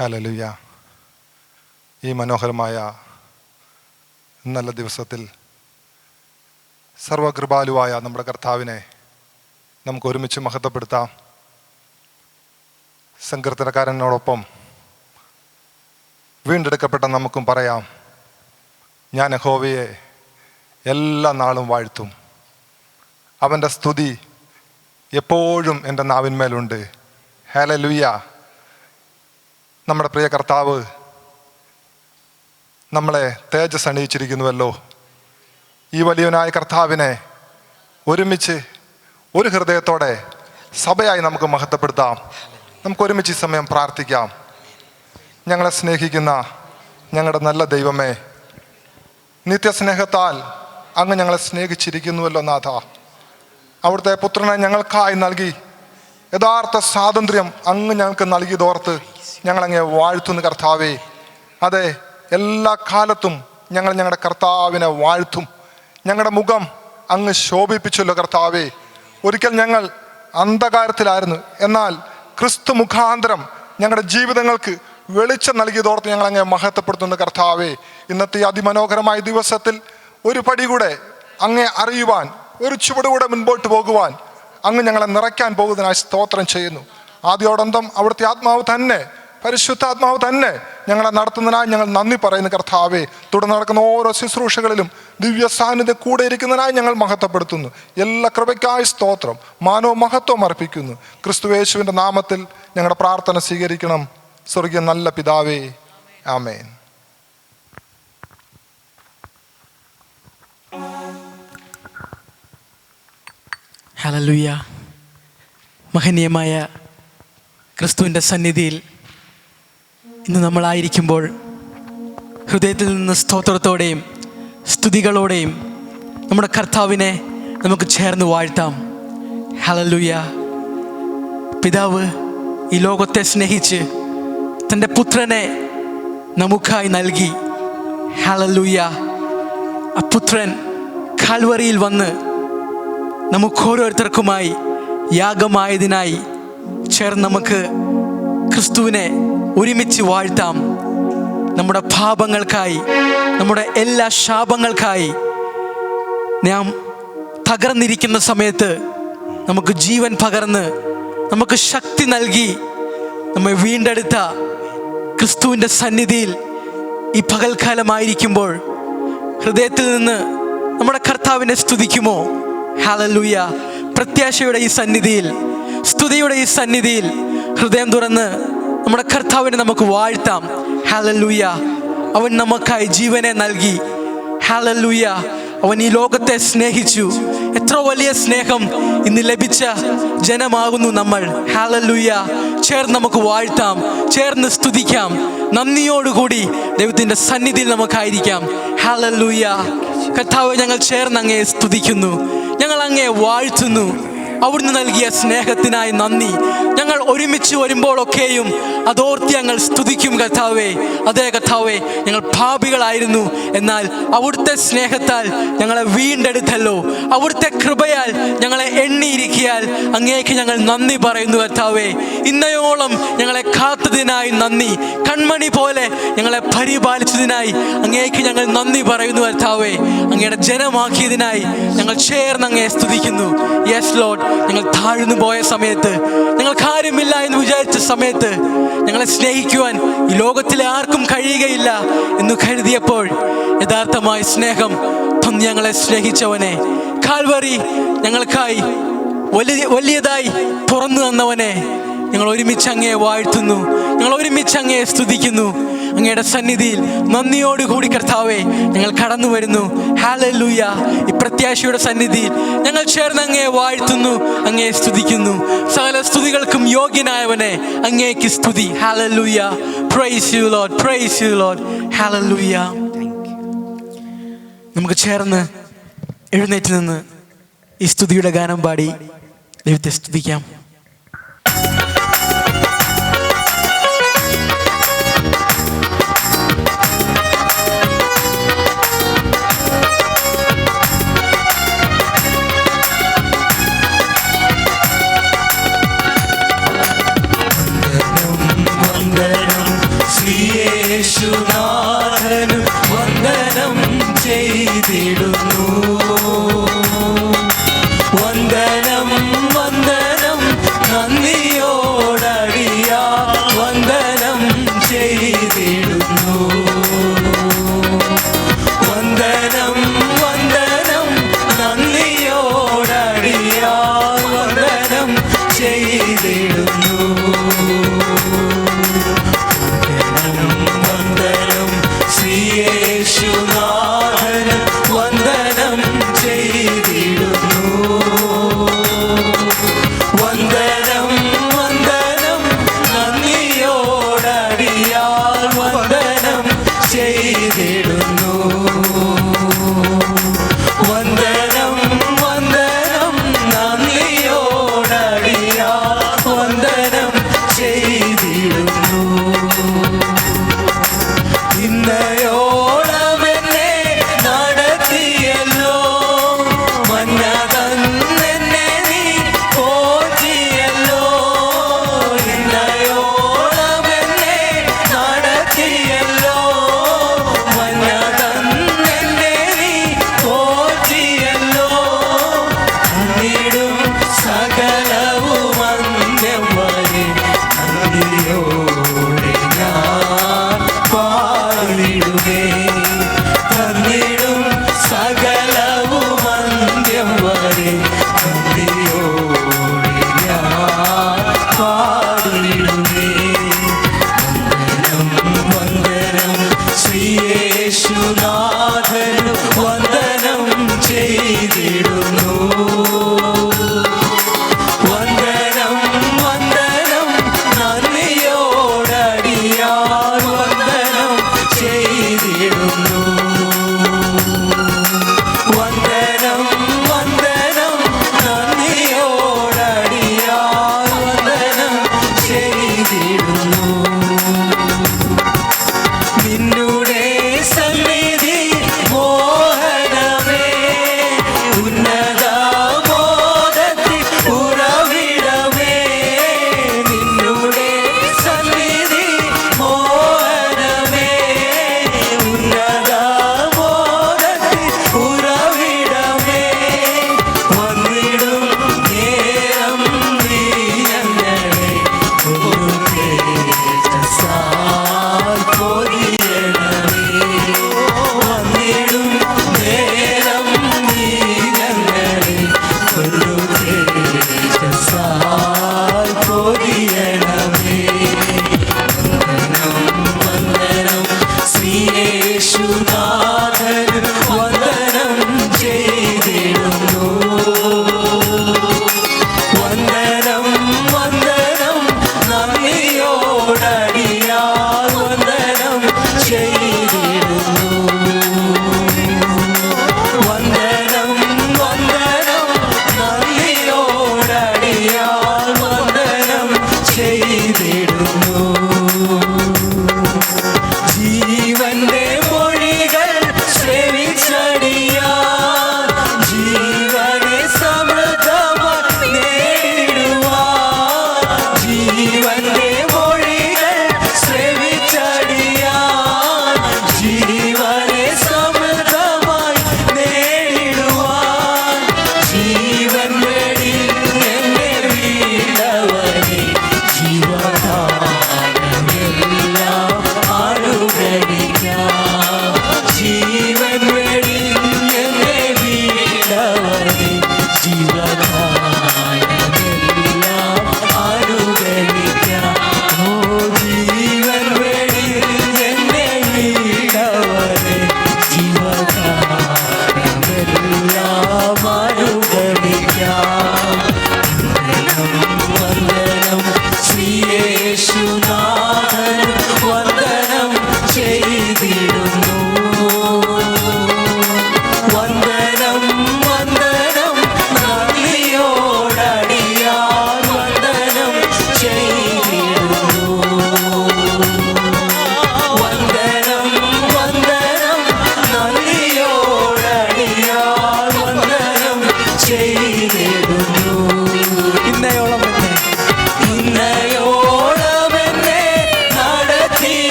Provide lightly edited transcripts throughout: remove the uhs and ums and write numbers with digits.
Hallelujah. ഈ മനോഹരമായ നല്ല ദിവസത്തിൽ സർവകൃപാലുവായ നമ്മുടെ കർത്താവിനെ നമുക്ക് ഒരുമിച്ച് മഹത്വപ്പെടുത്താം. സങ്കീർത്തനക്കാരനോടൊപ്പം വീണ്ടെടുക്കപ്പെട്ട നമുക്കും പറയാം, ഞാൻ യഹോവയെ എല്ലാ നാളും വാഴ്ത്തും. അവൻ്റെ സ്തുതി എപ്പോഴും എൻ്റെ നാവിന്മേലുണ്ട്. ഹല്ലേലൂയ. നമ്മുടെ പ്രിയ കർത്താവ് നമ്മളെ തേജസ് അണിയിച്ചിരിക്കുന്നുവല്ലോ. ഈ വലിയവനായ കർത്താവിനെ ഒരുമിച്ച് ഒരു ഹൃദയത്തോടെ സഭയായി നമുക്ക് മഹത്വപ്പെടുത്താം. നമുക്ക് ഒരുമിച്ച് ഈ സമയം പ്രാർത്ഥിക്കാം. ഞങ്ങളെ സ്നേഹിക്കുന്ന ഞങ്ങളുടെ നല്ല ദൈവമേ, നിത്യസ്നേഹത്താൽ അങ്ങ് ഞങ്ങളെ സ്നേഹിച്ചിരിക്കുന്നുവല്ലോ നാഥ. അവിടുത്തെ പുത്രനെ ഞങ്ങൾക്കായി നൽകി യഥാർത്ഥ സ്വാതന്ത്ര്യം അങ്ങ് ഞങ്ങൾക്ക് നൽകിയതോർത്ത് ഞങ്ങളങ്ങെ വാഴ്ത്തുന്നു കർത്താവേ. അതെ, എല്ലാ കാലത്തും ഞങ്ങൾ ഞങ്ങളുടെ കർത്താവിനെ വാഴ്ത്തും. ഞങ്ങളുടെ മുഖം അങ്ങ് ശോഭിപ്പിച്ചല്ലോ കർത്താവേ. ഒരിക്കൽ ഞങ്ങൾ അന്ധകാരത്തിലായിരുന്നു, എന്നാൽ ക്രിസ്തു മുഖാന്തരം ഞങ്ങളുടെ ജീവിതങ്ങൾക്ക് വെളിച്ചം നൽകിയതോർത്ത് ഞങ്ങളങ്ങെ മഹത്വപ്പെടുത്തുന്നു കർത്താവേ. ഇന്നത്തെ അതിമനോഹരമായ ദിവസത്തിൽ ഒരു പടി കൂടെ അങ്ങേ അറിയുവാൻ, ഒരു ചുവടുകൂടെ മുൻപോട്ട് പോകുവാൻ അങ്ങ് ഞങ്ങളെ നിറയ്ക്കാൻ പോകുന്നതിനായി സ്തോത്രം ചെയ്യുന്നു. ആദ്യോടന്തം അവിടുത്തെ ആത്മാവ് തന്നെ, പരിശുദ്ധാത്മാവ് തന്നെ ഞങ്ങളെ നടത്തുന്നതിനായി ഞങ്ങൾ നന്ദി പറയുന്നു കർത്താവേ. തുടർന്ന് നടക്കുന്ന ഓരോ ശുശ്രൂഷകളിലും ദിവ്യ സാന്നിധ്യം കൂടെ ഇരിക്കുന്നതിനായി ഞങ്ങൾ മഹത്വപ്പെടുത്തുന്നു. എല്ലാ കൃപയ്ക്കായി സ്തോത്രം, മാനവും മഹത്വവും അർപ്പിക്കുന്നു. ക്രിസ്തുയേശുവിൻ്റെ നാമത്തിൽ ഞങ്ങളുടെ പ്രാർത്ഥന സ്വീകരിക്കണം സ്വർഗീയ നല്ല പിതാവേ, ആമേൻ. ഹല്ലേലൂയ. മഹനീയമായ ക്രിസ്തുവിൻ്റെ സന്നിധിയിൽ ഇന്ന് നമ്മളായിരിക്കുമ്പോൾ ഹൃദയത്തിൽ നിന്ന് സ്തോത്രത്തോടെയും സ്തുതികളോടെയും നമ്മുടെ കർത്താവിനെ നമുക്ക് ചേർന്ന് വാഴ്ത്താം. ഹല്ലേലൂയ. പിതാവ് ഈ ലോകത്തെ സ്നേഹിച്ച് തൻ്റെ പുത്രനെ നമുക്കായി നൽകി. ഹല്ലേലൂയ. ആ പുത്രൻ കാൽവറിയിൽ വന്ന് നമുക്കോരോരുത്തർക്കുമായി യാഗമായതിനായി ചേർന്ന് നമുക്ക് ക്രിസ്തുവിനെ ഒരുമിച്ച് വാഴ്ത്താം. നമ്മുടെ പാപങ്ങൾക്കായി, നമ്മുടെ എല്ലാ ശാപങ്ങൾക്കായി നാം തകർന്നിരിക്കുന്ന സമയത്ത് നമുക്ക് ജീവൻ പകർന്ന് നമുക്ക് ശക്തി നൽകി നമ്മെ വീണ്ടെടുത്ത ക്രിസ്തുവിൻ്റെ സന്നിധിയിൽ ഈ പകൽക്കാലമായിരിക്കുമ്പോൾ ഹൃദയത്തിൽ നിന്ന് നമ്മുടെ കർത്താവിനെ സ്തുതിക്കുമോ? ഹല്ലേലൂയ. പ്രത്യാശയുടെ ഈ സന്നിധിയിൽ, സ്തുതിയുടെ ഈ സന്നിധിയിൽ ഹൃദയം തുറന്ന് നമ്മുടെ കർത്താവിനെ നമുക്ക് വാഴ്ത്താം. ഹല്ലേലൂയ. അവൻ നമുക്കായി ജീവനെ നൽകി. ഹല്ലേലൂയ. അവൻ ഈ ലോകത്തെ സ്നേഹിച്ചു. എത്ര വലിയ സ്നേഹം ഇന്ന് ലഭിച്ച ജനമാകുന്നു നമ്മൾ. ഹല്ലേലൂയ. ചേർന്ന് നമുക്ക് വാഴ്ത്താം, ചേർന്ന് സ്തുതിക്കാം. നന്ദിയോടുകൂടി ദൈവത്തിൻ്റെ സന്നിധിയിൽ നമുക്കായിരിക്കാം. ഹല്ലേലൂയ. കർത്താവേ, ഞങ്ങൾ ചേർന്ന് അങ്ങയെ സ്തുതിക്കുന്നു, ഞങ്ങൾ അങ്ങയെ വാഴ്ത്തുന്നു. അവിടുന്ന് നൽകിയ സ്നേഹത്തിനായി നന്ദി. ഞങ്ങൾ ഒരുമിച്ച് വരുമ്പോഴൊക്കെയും അതോർത്തി ഞങ്ങൾ സ്തുതിക്കും കർത്താവേ. അതേ കർത്താവേ, ഞങ്ങൾ പാപികളായിരുന്നു, എന്നാൽ അവിടുത്തെ സ്നേഹത്താൽ ഞങ്ങളെ വീണ്ടെടുത്തല്ലോ. അവിടുത്തെ കൃപയാൽ ഞങ്ങളെ എണ്ണിയിരിക്കിയാൽ അങ്ങേക്ക് ഞങ്ങൾ നന്ദി പറയുന്നു കർത്താവേ. ഇന്നയോളം ഞങ്ങളെ കാത്തതിനായി നന്ദി. കൺമണി പോലെ ഞങ്ങളെ പരിപാലിച്ചതിനായി അങ്ങേക്ക് ഞങ്ങൾ നന്ദി പറയുന്നു കർത്താവേ. അങ്ങയുടെ ജനമാക്കിയതിനായി ഞങ്ങൾ ചേർന്ന് അങ്ങയെ സ്തുതിക്കുന്നു. Yes Lord. ഞങ്ങൾ താഴ്ന്നു പോയ സമയത്ത്, ഞങ്ങൾ കാര്യമില്ല എന്ന് വിചാരിച്ച സമയത്ത്, ഞങ്ങളെ സ്നേഹിക്കുവാൻ ഈ ലോകത്തിലെ ആർക്കും കഴിയുകയില്ല എന്ന് കരുതിയപ്പോൾ യഥാർത്ഥമായ സ്നേഹം തന്ന് ഞങ്ങളെ സ്നേഹിച്ചവനെ, കാൽവറി ഞങ്ങൾക്കായി വലിയതായി തുറന്നു തന്നവനെ, ഞങ്ങൾ ഒരുമിച്ച് അങ്ങയെ വാഴ്ത്തുന്നു, ഞങ്ങൾ ഒരുമിച്ച് അങ്ങയെ സ്തുതിക്കുന്നു. അങ്ങയുടെ സന്നിധിയിൽ നന്ദിയോടുകൂടി കർത്താവേ ഞങ്ങൾ കടന്നു വരുന്നു. ഹല്ലേലൂയ. ഈ പ്രത്യാശയുടെ സന്നിധിയിൽ ഞങ്ങൾ ചേർന്ന് അങ്ങയെ വാഴ്ത്തുന്നു, അങ്ങയെ സ്തുതിക്കുന്നു. സകല സ്തുതികൾക്കും യോഗ്യനായവനെ അങ്ങേക്ക് സ്തുതി. Hallelujah. Praise you Lord, praise you Lord. Hallelujah. നമുക്ക് ചേർന്ന് എഴുന്നേറ്റ് നിന്ന് ഈ സ്തുതിയുടെ ഗാനം പാടി ദൈവത്തെ സ്തുതിക്കാം. വന്ദനം ചെയ്തിടുന്നു. വന്ദനം വന്ദനം നന്ദിയോടടിയാ വന്ദനം ചെയ്തിടുന്നു. വന്ദനം വന്ദനം നന്ദിയോടടിയാ വന്ദനം ചെയ്തിടുന്നു. വന്ദനം ശ്രീയേശുനാഥന് വന്ദനം ചെയ്തിടുന്നു. വന്ദനം വന്ദനം നന്ദിയോടടിയാൽ വന്ദനം ചെയ്തിടുന്നു. വന്ദനം വന്ദനം നന്ദിയോടടിയാൽ വന്ദനം ചെയ്തിടുന്നു. ഇന്നയോളമെന്നെ നടത്തിയല്ലോ മന്ന തന്നെന്നെ നീ പോറ്റിയല്ലോ. ഇന്നയോളമെന്നെ നടത്തിയല്ലോ മന്ന തന്നെന്നെ നീ പോറ്റിയല്ലോ. അന്നിടും സകലവും അന്യം വരെ നന്ദിയോടെ ഞാൻ പാടിടുമേ. തന്നിടും സകലവും അന്ത്യം വരെ നന്ദിയോടെ ഞാൻ പാടിടുമേ. വന്ദനം വന്ദനം ശ്രീയേശുനാഥന് വന്ദനം ചെയ്തിടുന്നു. വന്ദനം വന്ദനം നന്ദിയോടടിയാൽ വന്ദനം ചെയ്തിടുന്നു. വന്ദനം വന്ദനം നന്ദിയോടടിയാൽ വന്ദനം ചെയ്തിടുന്നു. നിന്നുടെ സന്നിധി മോഹനമേ ഉന്നത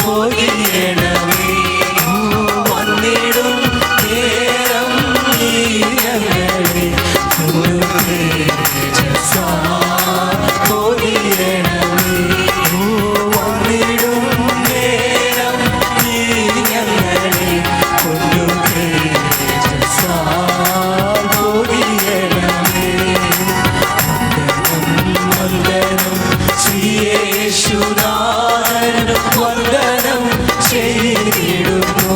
പൊതിയണമേ. വന്നിടും നേരം നീ ഞങ്ങളെ പൊതിയണമേ. വന്നിടും നേരം നീ ഞങ്ങളെ പൊതിയണമേ. വന്ദനം ശ്രീയേശുനാഥൻ വന്ദനം ചെയ്തിടുന്നു.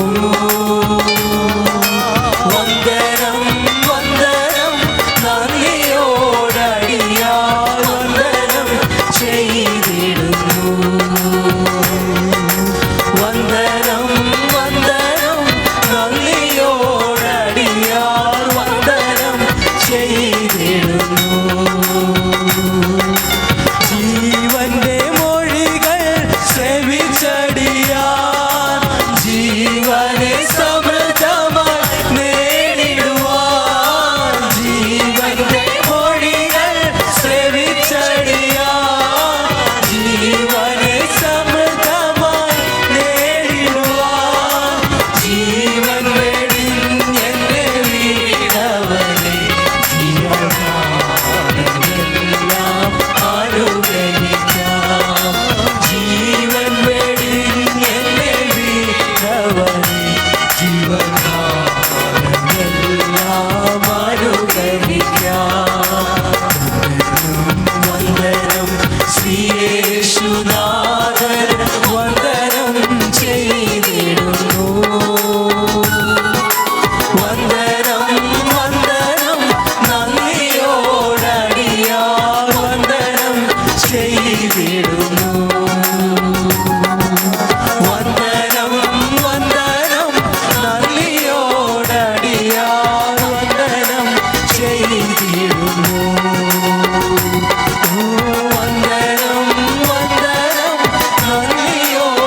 വന്ദനം വന്ദനം നന്ദിയോടടിയാൽ വന്ദനം ചെയ്തിടുന്നു. വന്ദനം വന്ദനം നന്ദിയോടടിയാൽ വന്ദനം ചെയ്തിടുന്നു. ജീവന്റെ മൊഴികൾ ശ്രവിച്ചടിയാൻ ജീവനെ സമൃദ്ധമായി നേടിടുവാൻ. ജീവന്റെ മൊഴികൾ ശ്രവിച്ചടിയാൻ ജീവനെ സമൃദ്ധമായി നേടിടുവാൻ. ജീവൻ വെടിഞ്ഞെന്നെ വീണവനെ ജീവകാലമെല്ലാം അനുഗ്രഹിക്കാം. ജീവൻ വെടിഞ്ഞെന്നെ വീണവനെ ജീവകാലമെല്ലാം അനുഗ്രഹിക്കാം. വന്ദനം ശ്രീയേശുനാഥൻ വന്ദനം ചെയ്തിടുന്നു. വന്ദനം വന്ദനം നന്ദിയോടടിയാൽ വന്ദനം ചെയ്തിടുന്നു. വന്ദനം വന്ദനം നന്ദിയോടടിയാൽ വന്ദനം ചെയ്തിടുന്നു. വന്ദനം വന്ദനം നന്ദിയോടടിയാൽ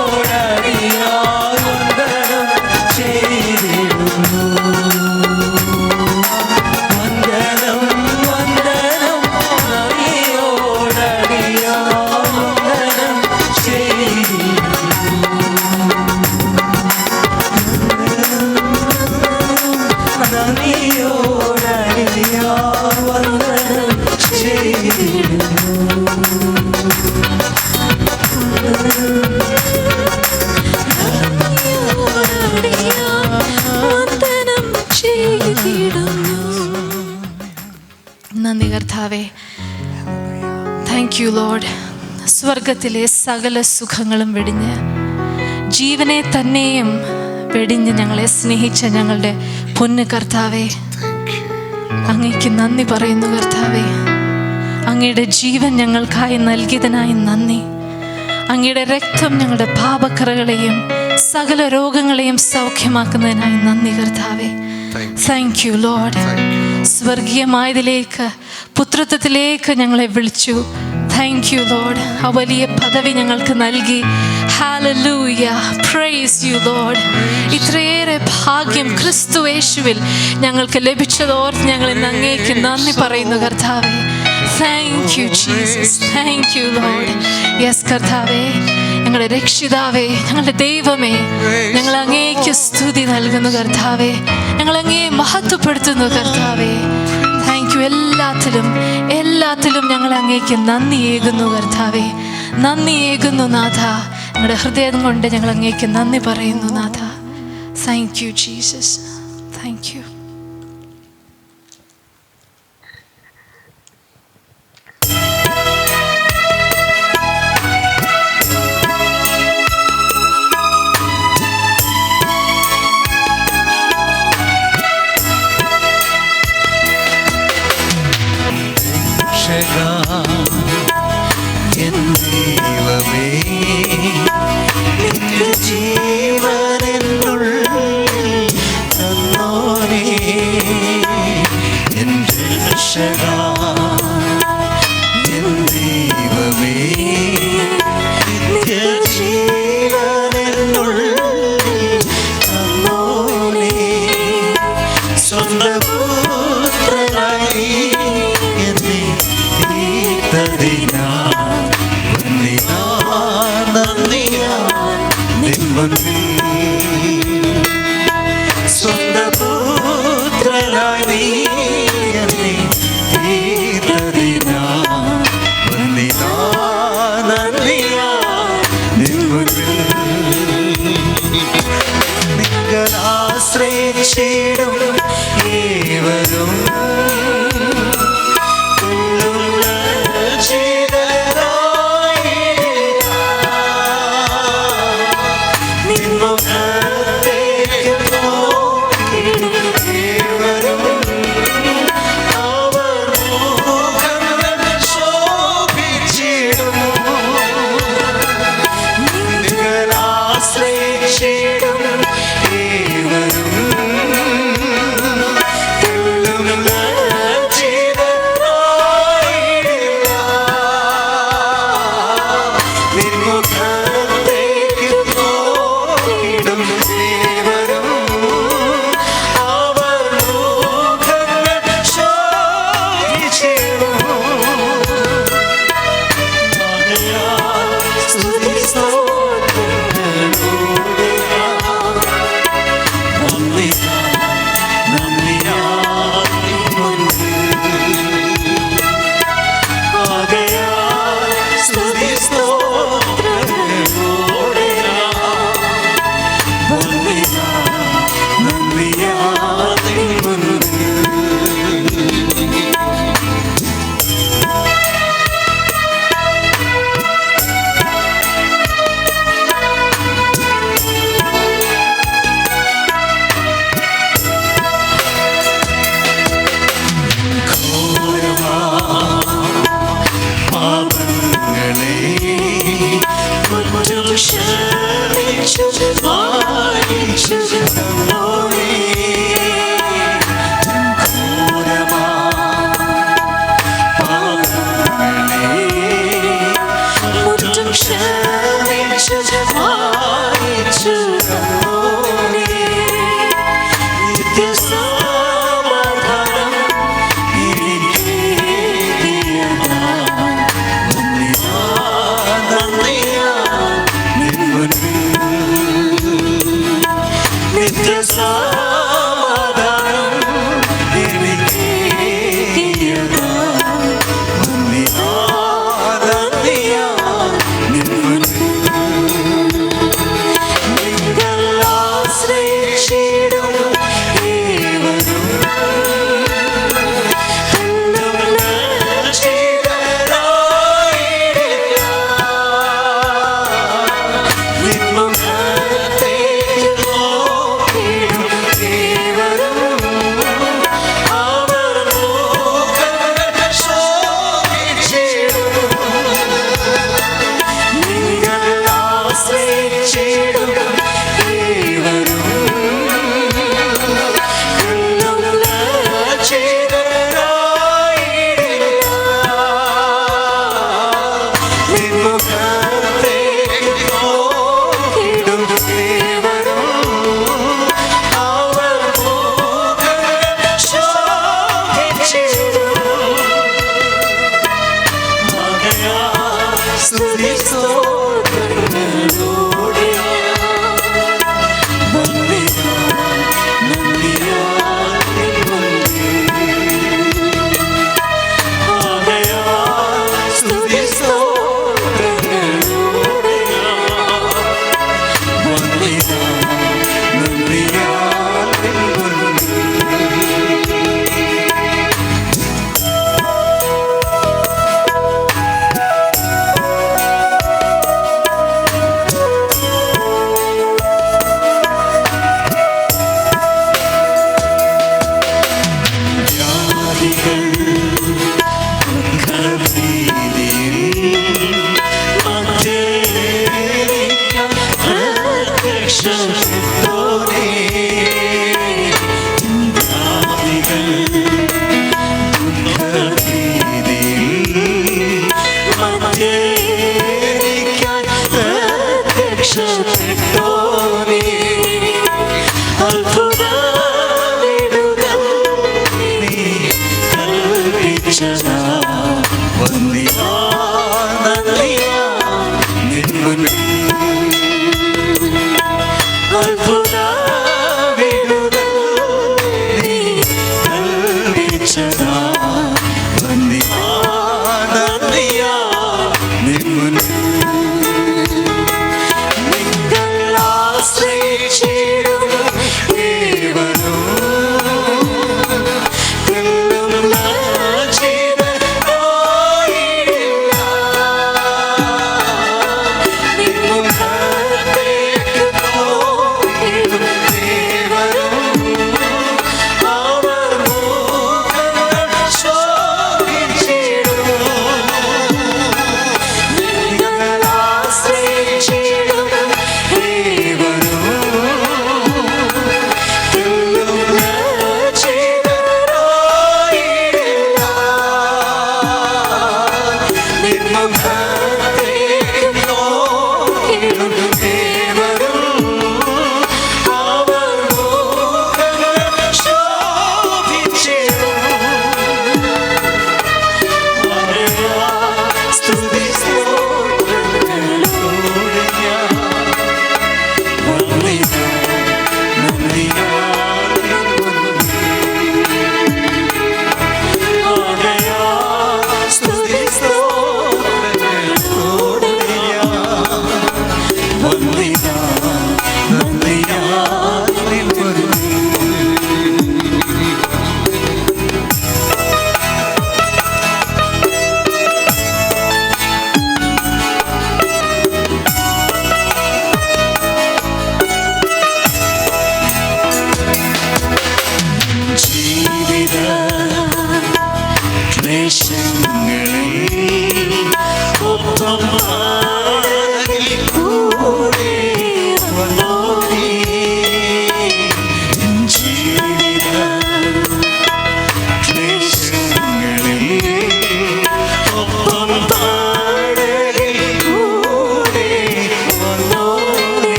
വന്ദനം ചെയ്തിടുന്നു. വന്ദനം വന്ദനം നന്ദിയോടടിയാൽ വന്ദനം ചെയ്തിടുന്നു. നന്ദിയോടടിയാൽ വന്ദനം ചെയ്തിടുന്നു. വന്ദനം ചെയ്തിടുന്നു. നന്ദി കർത്താവേ. Thank you Lord. സ്വർഗത്തിലെ സകല സുഖങ്ങളും വെടിഞ്ഞ് ജീവനെ തന്നെയും വെടിഞ്ഞ് ഞങ്ങളെ സ്നേഹിച്ച ഞങ്ങളുടെ പൊന്നു കർത്താവേ, അങ്ങേക്ക് നന്ദി പറയുന്നു കർത്താവേ. അങ്ങയുടെ ജീവൻ ഞങ്ങൾക്കായി നൽകിയതിനായി നന്ദി. അങ്ങയുടെ രക്തം ഞങ്ങളുടെ പാപക്കറകളെയും സകല രോഗങ്ങളെയും സൗഖ്യമാക്കുന്നതിനായി നന്ദി കർത്താവേ. Thank you Lord. സ്വർഗീയമായതിലേക്ക് പുത്രത്വത്തിലേക്ക് ഞങ്ങളെ വിളിച്ചു. Thank you Lord. ആ വലിയ പദവി ഞങ്ങൾക്ക് നൽകി. ഹല്ലേലൂയ. Praise you Lord. ഇത്രയേറെ ഭാഗ്യം ക്രിസ്തു യേശുവിൽ ഞങ്ങൾക്ക് ലഭിച്ചതോർത്ത് ഞങ്ങൾ ഇന്ന് അങ്ങേക്ക് നന്ദി പറയുന്നു കർത്താവേ. Thank you Jesus. Thank you Lord. Yes കർത്താവേ, ഞങ്ങളുടെ രക്ഷിതാവേ, ഞങ്ങളുടെ ദൈവമേ, ഞങ്ങൾ അങ്ങേക്ക് സ്തുതി നൽകുന്നു കർത്താവേ. ഞങ്ങൾ അങ്ങേ മഹത്വപ്പെടുത്തുന്നു കർത്താവേ. Thank U. എല്ലാത്തിലും ഞങ്ങൾ അങ്ങേക്ക് നന്ദിയേകുന്നു കർത്താവേ. നന്ദിയേകുന്നു നാഥ. ഞങ്ങളുടെ ഹൃദയം കൊണ്ട് ഞങ്ങൾ അങ്ങേക്ക് നന്ദി പറയുന്നു നാഥ. Thank you Jesus. Thank you. നന്ദി പാപങ്ങളെ മുറ്റും ക്ഷമിച്ചു മായിച്ചു നമ്മോടെ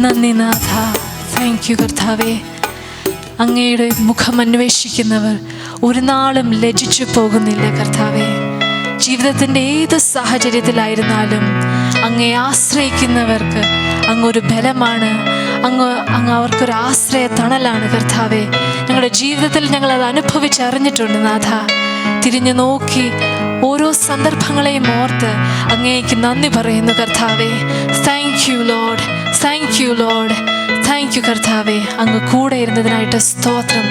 നന്ദി നാഥ. താങ്ക് യു കർത്താവേ. അങ്ങയുടെ മുഖം അന്വേഷിക്കുന്നവർ ഒരു നാളും ലജ്ജിച്ചു പോകുന്നില്ല കർത്താവേ. ജീവിതത്തിൻ്റെ ഏത് സാഹചര്യത്തിലായിരുന്നാലും അങ്ങയെ ആശ്രയിക്കുന്നവർക്ക് അങ്ങൊരു ബലമാണ്, അങ്ങ് അവർക്കൊരു ആശ്രയ തണലാണ് കർത്താവേ. ഞങ്ങളുടെ ജീവിതത്തിൽ ഞങ്ങളത് അനുഭവിച്ചറിഞ്ഞിട്ടുണ്ട് നാഥ. തിരിഞ്ഞു നോക്കി ഓരോ സന്ദർഭങ്ങളെയും ഓർത്ത് അങ്ങേക്ക് നന്ദി പറയുന്നു കർത്താവേ. Thank you Lord, thank you Lord, thank you കർത്താവേ. അങ്ങ് കൂടെ ഇരുന്നതിനായിട്ട് സ്തോത്രം.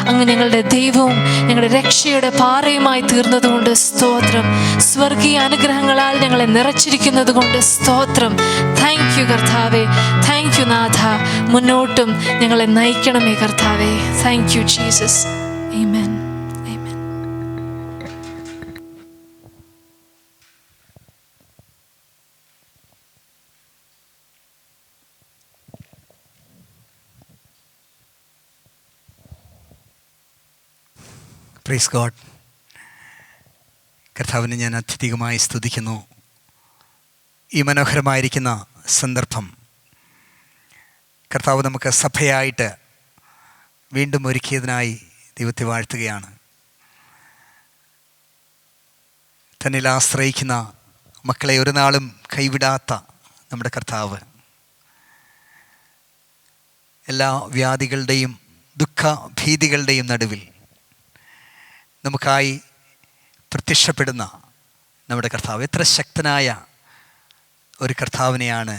അങ്ങ് ഞങ്ങളുടെ ദൈവവും ഞങ്ങളുടെ രക്ഷയുടെ പാറയുമായി തീർന്നതുകൊണ്ട് സ്തോത്രം. സ്വർഗീയ അനുഗ്രഹങ്ങളാൽ ഞങ്ങളെ നിറച്ചിരിക്കുന്നത് കൊണ്ട് സ്തോത്രം. താങ്ക് യു കർത്താവേ, താങ്ക് യു നാഥ. മുന്നോട്ടും ഞങ്ങളെ നയിക്കണമേ കർത്താവേ. Thank you Jesus. Amen. Praise God. കർത്താവിനെ ഞാൻ അത്യധികമായി സ്തുതിക്കുന്നു. ഈ മനോഹരമായിരിക്കുന്ന സന്ദർഭം കർത്താവ് നമുക്ക് സഭയായിട്ട് വീണ്ടും ഒരുക്കിയതിനായി ദൈവത്തെ വാഴ്ത്തുകയാണ്. തന്നിൽ ആശ്രയിക്കുന്ന മക്കളെ ഒരു നാളും കൈവിടാത്ത നമ്മുടെ കർത്താവ് എല്ലാ വ്യാധികളുടെയും ദുഃഖ ഭീതികളുടെയും നടുവിൽ നമുക്കായി പ്രത്യക്ഷപ്പെടുന്ന നമ്മുടെ കർത്താവ്, എത്ര ശക്തനായ ഒരു കർത്താവിനെയാണ്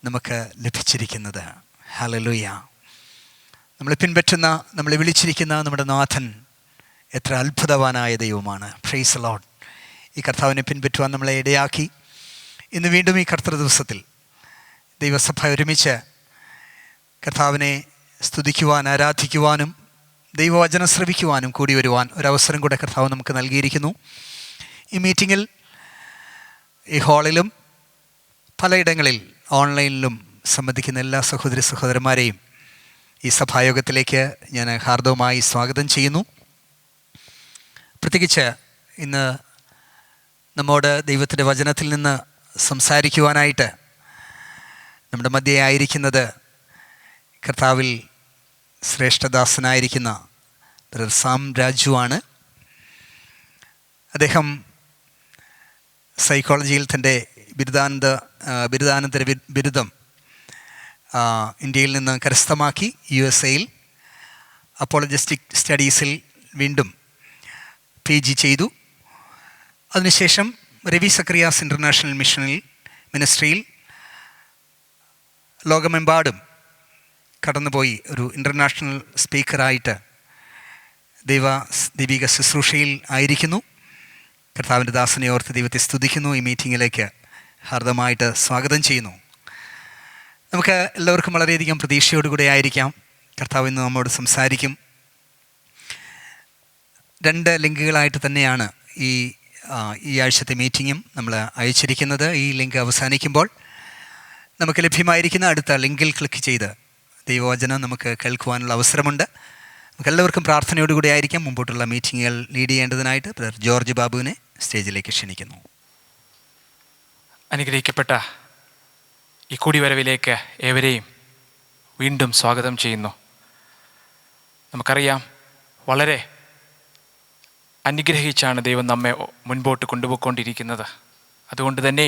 നമുക്ക് ലഭിച്ചിരിക്കുന്നത്. ഹല്ലേലൂയ. നമ്മളെ പിൻപറ്റുന്ന, നമ്മളെ വിളിച്ചിരിക്കുന്ന നമ്മുടെ നാഥൻ എത്ര അത്ഭുതവാനായ ദൈവമാണ്. Praise the Lord. ഈ കർത്താവിനെ പിൻപറ്റുവാൻ നമ്മളെ ഇടയാക്കി ഇന്ന് വീണ്ടും ഈ കർത്തൃ ദിവസത്തിൽ ദൈവസഭ ഒരുമിച്ച് കർത്താവിനെ സ്തുതിക്കുവാൻ, ആരാധിക്കുവാനും ദൈവവചനം ശ്രവിക്കുവാനും കൂടി വരുവാൻ ഒരവസരം കൂടെ കർത്താവ് നമുക്ക് നൽകിയിരിക്കുന്നു. ഈ മീറ്റിങ്ങിൽ ഈ ഹാളിലും പലയിടങ്ങളിൽ ഓൺലൈനിലും സംബന്ധിക്കുന്ന എല്ലാ സഹോദരി സഹോദരന്മാരെയും ഈ സഭായോഗത്തിലേക്ക് ഞാൻ ഹാർദവമായി സ്വാഗതം ചെയ്യുന്നു. പ്രത്യേകിച്ച് ഇന്ന് നമ്മോട് ദൈവത്തിൻ്റെ വചനത്തിൽ നിന്ന് സംസാരിക്കുവാനായിട്ട് നമ്മുടെ മധ്യേ ആയിരിക്കുന്നത് കർത്താവിൽ ശ്രേഷ്ഠദാസനായിരിക്കുന്ന ബ്രദർ സാം രാജുവാണ്. അദ്ദേഹം സൈക്കോളജിയിൽ തൻ്റെ ബിരുദാനന്തര ബിരുദം ഇന്ത്യയിൽ നിന്ന് കരസ്ഥമാക്കി USA-യിൽ അപ്പോളജസ്റ്റിക് സ്റ്റഡീസിൽ വീണ്ടും PG ചെയ്തു. അതിനുശേഷം രവി സക്രിയാസ് ഇൻ്റർനാഷണൽ മിനിസ്ട്രിയിൽ ലോകമെമ്പാടും ഒരു ഇൻ്റർനാഷണൽ സ്പീക്കറായിട്ട് ദൈവിക ശുശ്രൂഷയിൽ ആയിരിക്കുന്നു. കർത്താവിൻ്റെ ദാസനെ ഓർത്ത് ദൈവത്തെ സ്തുതിക്കുന്നു. ഈ മീറ്റിങ്ങിലേക്ക് ഹാർദമായിട്ട് സ്വാഗതം ചെയ്യുന്നു. നമുക്ക് എല്ലാവർക്കും വളരെയധികം പ്രതീക്ഷയോടുകൂടെ ആയിരിക്കാം. കർത്താവ് ഇന്ന് നമ്മോട് സംസാരിക്കും. 2 ലിങ്കുകളായിട്ട് തന്നെയാണ് ഈ ആഴ്ചത്തെ മീറ്റിങ്ങും നമ്മൾ അയച്ചിരിക്കുന്നത്. ഈ ലിങ്ക് അവസാനിക്കുമ്പോൾ നമുക്ക് ലഭ്യമായിരിക്കുന്ന അടുത്ത ലിങ്കിൽ ക്ലിക്ക് ചെയ്ത് ദൈവവചനം നമുക്ക് കേൾക്കുവാനുള്ള അവസരമുണ്ട്. നമുക്കെല്ലാവർക്കും പ്രാർത്ഥനയോടുകൂടി ആയിരിക്കാം. മുമ്പോട്ടുള്ള മീറ്റിങ്ങുകൾ ലീഡ് ചെയ്യേണ്ടതിനായിട്ട് ബ്രദർ ജോർജ് ബാബുവിനെ സ്റ്റേജിലേക്ക് ക്ഷണിക്കുന്നു. അനുഗ്രഹിക്കപ്പെട്ട ഈ കൂടിവരവിലേക്ക് ഏവരെയും വീണ്ടും സ്വാഗതം ചെയ്യുന്നു. നമുക്കറിയാം, വളരെ അനുഗ്രഹിച്ചാണ് ദൈവം നമ്മെ മുൻപോട്ട് കൊണ്ടുപോയിക്കൊണ്ടിരിക്കുന്നത്. അതുകൊണ്ട് തന്നെ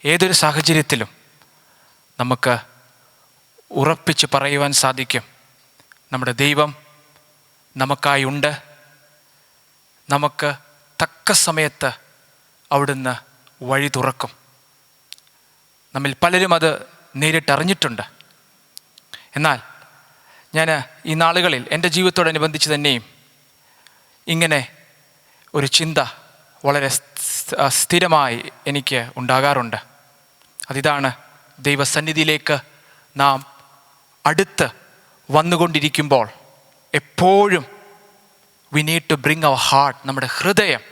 ഏതൊരു സാഹചര്യത്തിലും നമുക്ക് ഉറപ്പിച്ച് പറയുവാൻ സാധിക്കും, നമ്മുടെ ദൈവം നമുക്കായി ഉണ്ട്. നമുക്ക് തക്ക സമയത്ത് അവിടുന്ന് വഴി തുറക്കും. നമ്മിൽ പലരും അത് നേരിട്ടറിഞ്ഞിട്ടുണ്ട്. എന്നാൽ ഞാൻ ഈ നാളുകളിൽ എൻ്റെ ജീവിതത്തോടനുബന്ധിച്ച് തന്നെയും ഇങ്ങനെ ഒരു ചിന്ത വളരെ സ്ഥിരമായി എനിക്ക് ഉണ്ടാകാറുണ്ട്. അതിതാണ്, ദൈവസന്നിധിയിലേക്ക് നാം അടുത്ത് വന്നുകൊണ്ടിരിക്കുമ്പോൾ എപ്പോഴും we need to bring our heart, നമ്മുടെ ഹൃദയം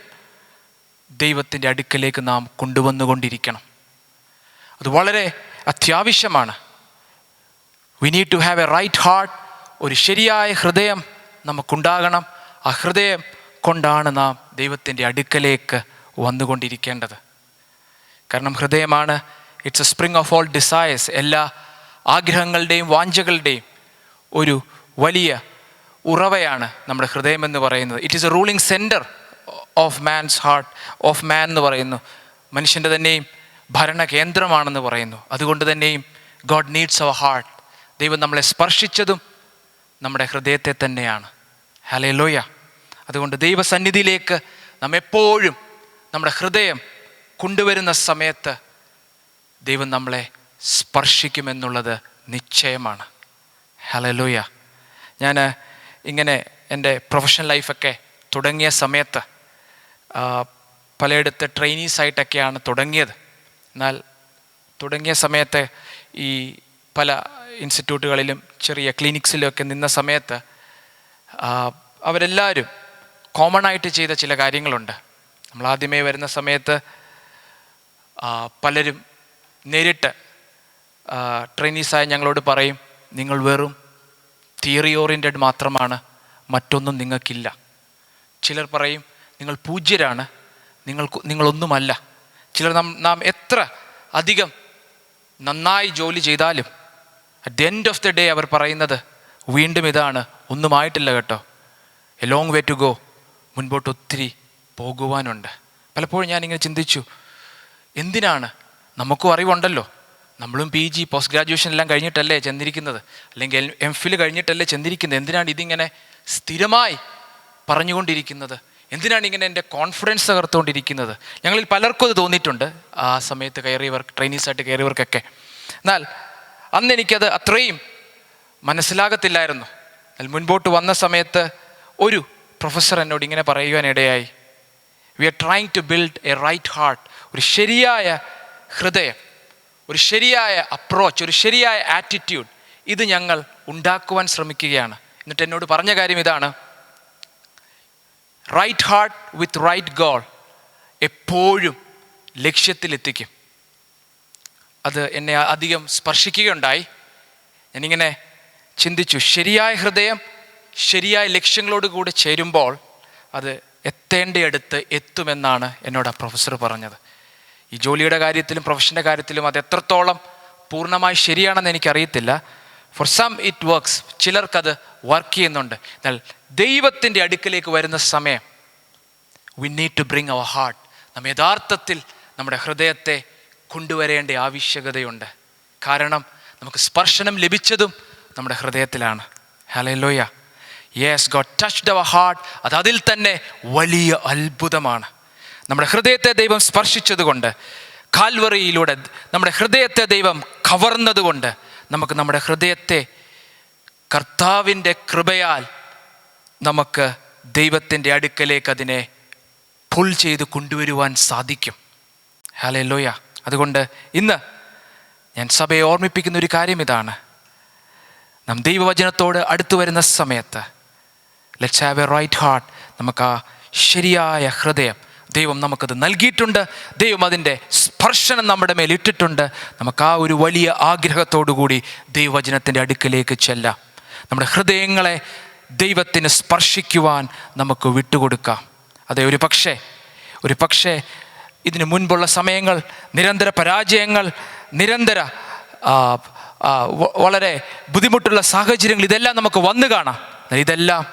ദൈവത്തിൻ്റെ അടുക്കലേക്ക് നാം കൊണ്ടുവന്നുകൊണ്ടിരിക്കണം. അത് വളരെ അത്യാവശ്യമാണ്. We need to have a right heart. ഒരു ശരിയായ ഹൃദയം നമുക്കുണ്ടാകണം. ആ ഹൃദയം കൊണ്ടാണ് നാം ദൈവത്തിൻ്റെ അടുക്കലേക്ക് വന്നുകൊണ്ടിരിക്കേണ്ടത്. കാരണം ഹൃദയമാണ്, it's A spring of all desires. എല്ലാ ആഗ്രഹങ്ങളുടെയും വാഞ്ചകളുടെയും ഒരു വലിയ ഉറവയാണ് നമ്മുടെ ഹൃദയം എന്ന് പറയുന്നത്. It is A ruling centre of man's heart, of മാൻ എന്ന് പറയുന്നു. മനുഷ്യൻ്റെ തന്നെയും ഭരണകേന്ദ്രമാണെന്ന് പറയുന്നു. അതുകൊണ്ട് തന്നെയും ഗോഡ് നീഡ്സ് അവർ ഹാർട്ട്. ദൈവം നമ്മളെ സ്പർശിച്ചതും നമ്മുടെ ഹൃദയത്തെ തന്നെയാണ്. ഹല്ലേലൂയ. അതുകൊണ്ട് ദൈവസന്നിധിയിലേക്ക് നമ്മെപ്പോഴും നമ്മുടെ ഹൃദയം കൊണ്ടുവരുന്ന സമയത്ത് ദൈവം നമ്മളെ സ്പർശിക്കുമെന്നുള്ളത് നിശ്ചയമാണ്. ഹല്ലേലൂയ. ഞാൻ ഇങ്ങനെ എൻ്റെ പ്രൊഫഷണൽ ലൈഫൊക്കെ തുടങ്ങിയ സമയത്ത് പലയിടത്ത് ട്രെയിനീസായിട്ടൊക്കെയാണ് തുടങ്ങിയത്. എന്നാൽ തുടങ്ങിയ സമയത്ത് ഈ പല ഇൻസ്റ്റിറ്റ്യൂട്ടുകളിലും ചെറിയ ക്ലിനിക്സിലൊക്കെ നിന്ന സമയത്ത് അവരെല്ലാവരും കോമൺ ആയിട്ട് ചെയ്ത ചില കാര്യങ്ങളുണ്ട്. നമ്മൾ ആദ്യമേ വരുന്ന സമയത്ത് പലരും നേരിട്ട് ട്രെയിനീസായ ഞങ്ങളോട് പറയും, നിങ്ങൾ വെറും തിയറി ഓറിയൻറ്റഡ് മാത്രമാണ്, മറ്റൊന്നും നിങ്ങൾക്കില്ല. ചിലർ പറയും, നിങ്ങൾ പൂജ്യരാണ്, നിങ്ങളൊന്നുമല്ല. ചിലർ നാം എത്ര അധികം നന്നായി ജോലി ചെയ്താലും at the end of the day അവർ പറയുന്നത് വീണ്ടും ഇതാണ്, ഒന്നുമായിട്ടില്ല കേട്ടോ, a long way to go, മുൻപോട്ട് ഒത്തിരി പോകുവാനുണ്ട്. പലപ്പോഴും ഞാനിങ്ങനെ ചിന്തിച്ചു, എന്തിനാണ്? നമുക്കും അറിവുണ്ടല്ലോ, നമ്മളും PG പോസ്റ്റ് ഗ്രാജുവേഷൻ എല്ലാം കഴിഞ്ഞിട്ടല്ലേ ചെന്നിരിക്കുന്നത്, അല്ലെങ്കിൽ MPhil കഴിഞ്ഞിട്ടല്ലേ ചെന്നിരിക്കുന്നത്. എന്തിനാണ് ഇതിങ്ങനെ സ്ഥിരമായി പറഞ്ഞുകൊണ്ടിരിക്കുന്നത്? എന്തിനാണ് ഇങ്ങനെ എൻ്റെ കോൺഫിഡൻസ് തകർത്തുകൊണ്ടിരിക്കുന്നത്? ഞങ്ങളിൽ പലർക്കും അത് തോന്നിയിട്ടുണ്ട് ആ സമയത്ത് കയറിയവർ, ട്രെയിനീസായിട്ട് കയറിയവർക്കൊക്കെ. എന്നാൽ അന്ന് എനിക്കത് അത്രയും മനസ്സിലാകത്തില്ലായിരുന്നു. അതിൽ മുൻപോട്ട് വന്ന സമയത്ത് ഒരു പ്രൊഫസർ എന്നോട് ഇങ്ങനെ പറയുവാനിടയായി, we are trying to build a right heart. ഒരു ശരിയായ ഹൃദയം, ഒരു ശരിയായ അപ്രോച്ച്, ഒരു ശരിയായ ആറ്റിറ്റ്യൂഡ്, ഇത് ഞങ്ങൾ ഉണ്ടാക്കുവാൻ ശ്രമിക്കുകയാണ്. എന്നിട്ട് എന്നോട് പറഞ്ഞ കാര്യം ഇതാണ്, right heart with right goal എപ്പോഴും ലക്ഷ്യത്തിലെത്തിക്കും. അത് എന്നെ അധികം സ്പർശിക്കുകയുണ്ടായി. ഞാനിങ്ങനെ ചിന്തിച്ചു, ശരിയായ ഹൃദയം ശരിയായ ലക്ഷ്യങ്ങളോട് കൂടെ ചേരുമ്പോൾ അത് എത്തേണ്ടടുത്ത് എത്തുമെന്നാണ് എന്നോട് ആ പ്രൊഫസർ പറഞ്ഞത്. ഈ ജോലിയുടെ കാര്യത്തിലും പ്രൊഫഷൻ്റെ കാര്യത്തിലും അത് എത്രത്തോളം പൂർണ്ണമായി ശരിയാണെന്ന് എനിക്കറിയത്തില്ല. ഫോർ സം ഇറ്റ് വർക്ക്സ്, ചിലർക്കത് വർക്ക് ചെയ്യുന്നുണ്ട്. എന്നാൽ ദൈവത്തിൻ്റെ അടുക്കലേക്ക് വരുന്ന സമയം we need to bring our heart. നാം യഥാർത്ഥത്തിൽ നമ്മുടെ ഹൃദയത്തെ കൊണ്ടുവരേണ്ട ആവശ്യകതയുണ്ട്. കാരണം നമുക്ക് സ്പർശനം ലഭിച്ചതും നമ്മുടെ ഹൃദയത്തിലാണ്. Hallelujah. Yes, God touched our heart. അത് അതിൽ തന്നെ വലിയ അത്ഭുതമാണ്. നമ്മുടെ ഹൃദയത്തെ ദൈവം സ്പർശിച്ചതുകൊണ്ട്, കാൽവറിയിലൂടെ നമ്മുടെ ഹൃദയത്തെ ദൈവം കവർന്നതുകൊണ്ട്, നമുക്ക് നമ്മുടെ ഹൃദയത്തെ കർത്താവിൻ്റെ കൃപയാൽ നമുക്ക് ദൈവത്തിൻ്റെ അടുക്കലേക്ക് അതിനെ പുൾ ചെയ്ത് കൊണ്ടുവരുവാൻ സാധിക്കും. ഹല്ലേലൂയ. അതുകൊണ്ട് ഇന്ന് ഞാൻ സഭയെ ഓർമ്മിപ്പിക്കുന്ന ഒരു കാര്യം ഇതാണ്, നാം ദൈവവചനത്തോട് അടുത്തു വരുന്ന സമയത്ത് let's have a right heart. നമുക്ക് ആ ശരിയായ ഹൃദയം ദൈവം നമുക്കത് നൽകിയിട്ടുണ്ട്. ദൈവം അതിൻ്റെ സ്പർശനം നമ്മുടെ മേൽ ഇട്ടിട്ടുണ്ട്. നമുക്ക് ആ ഒരു വലിയ ആഗ്രഹത്തോടു കൂടി ദൈവവചനത്തിൻ്റെ അടുക്കലേക്ക് ചെല്ലാം. നമ്മുടെ ഹൃദയങ്ങളെ ദൈവത്തിന് സ്പർശിക്കുവാൻ നമുക്ക് വിട്ടുകൊടുക്കാം. അതെ, ഒരു പക്ഷേ ഇതിനു മുൻപുള്ള സമയങ്ങൾ, നിരന്തര പരാജയങ്ങൾ, നിരന്തര വളരെ ബുദ്ധിമുട്ടുള്ള സാഹചര്യങ്ങൾ, ഇതെല്ലാം നമുക്ക് വന്നു കാണാം. ഇതെല്ലാം